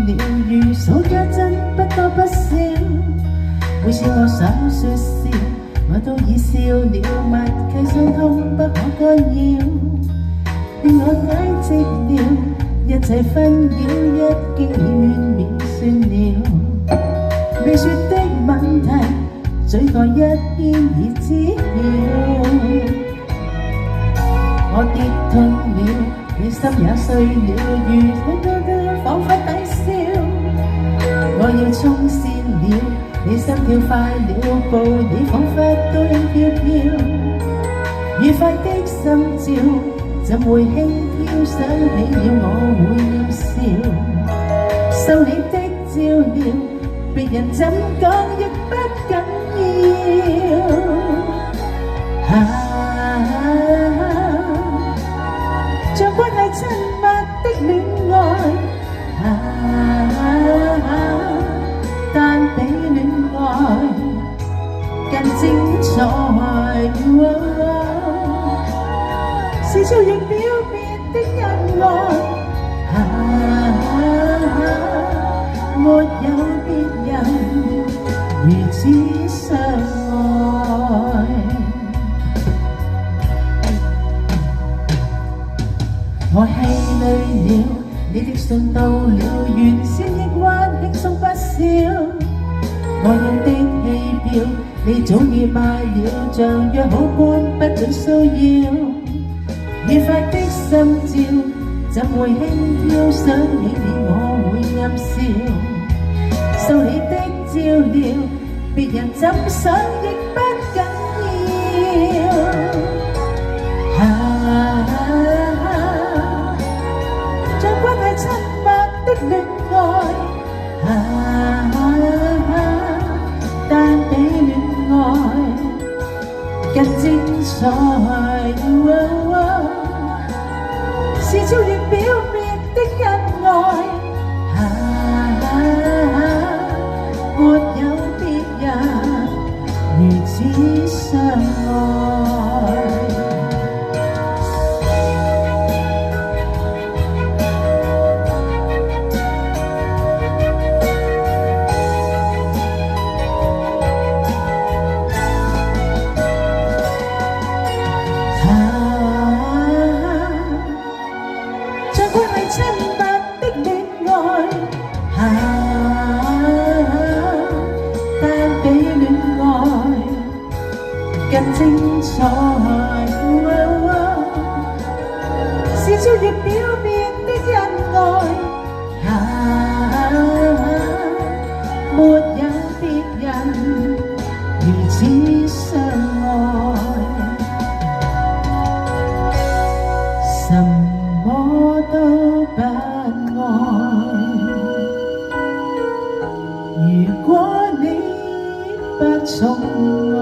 了如數家珍，不多不少。每次我想說笑，我都已笑了，默契相通不可干擾，令我解寂了，一切紛擾一經已勸免算了。未說的問題，嘴角一邊已知曉。我跌痛了，你心也碎了，如許多的彷彿抵消。我要衝線了，你心跳快了，步你彷彿都輕飄飄。愉快的心照，怎會輕佻？想起了我會暗笑。受你的照料，別人怎講亦不緊要。像關係親密的戀愛，但比戀愛更精彩。是超越表面的恩愛，沒有別人如此相愛。我氣餒了，你的信到了，原先抑鬱輕鬆不少。愛人的戲票，你早已買了，像約好般不准騷擾。愉快的心照，怎會輕佻？想起你我會暗笑。受你的照料，別人怎想亦不緊要。像關係親密的戀愛，但比戀愛更精彩。是超越表面的恩愛，沒有別人如此相愛。親密的戀愛，但比戀愛更精彩。是超越表面的恩愛，沒有別人如此相愛。什麼都不愛，如果你不寵愛。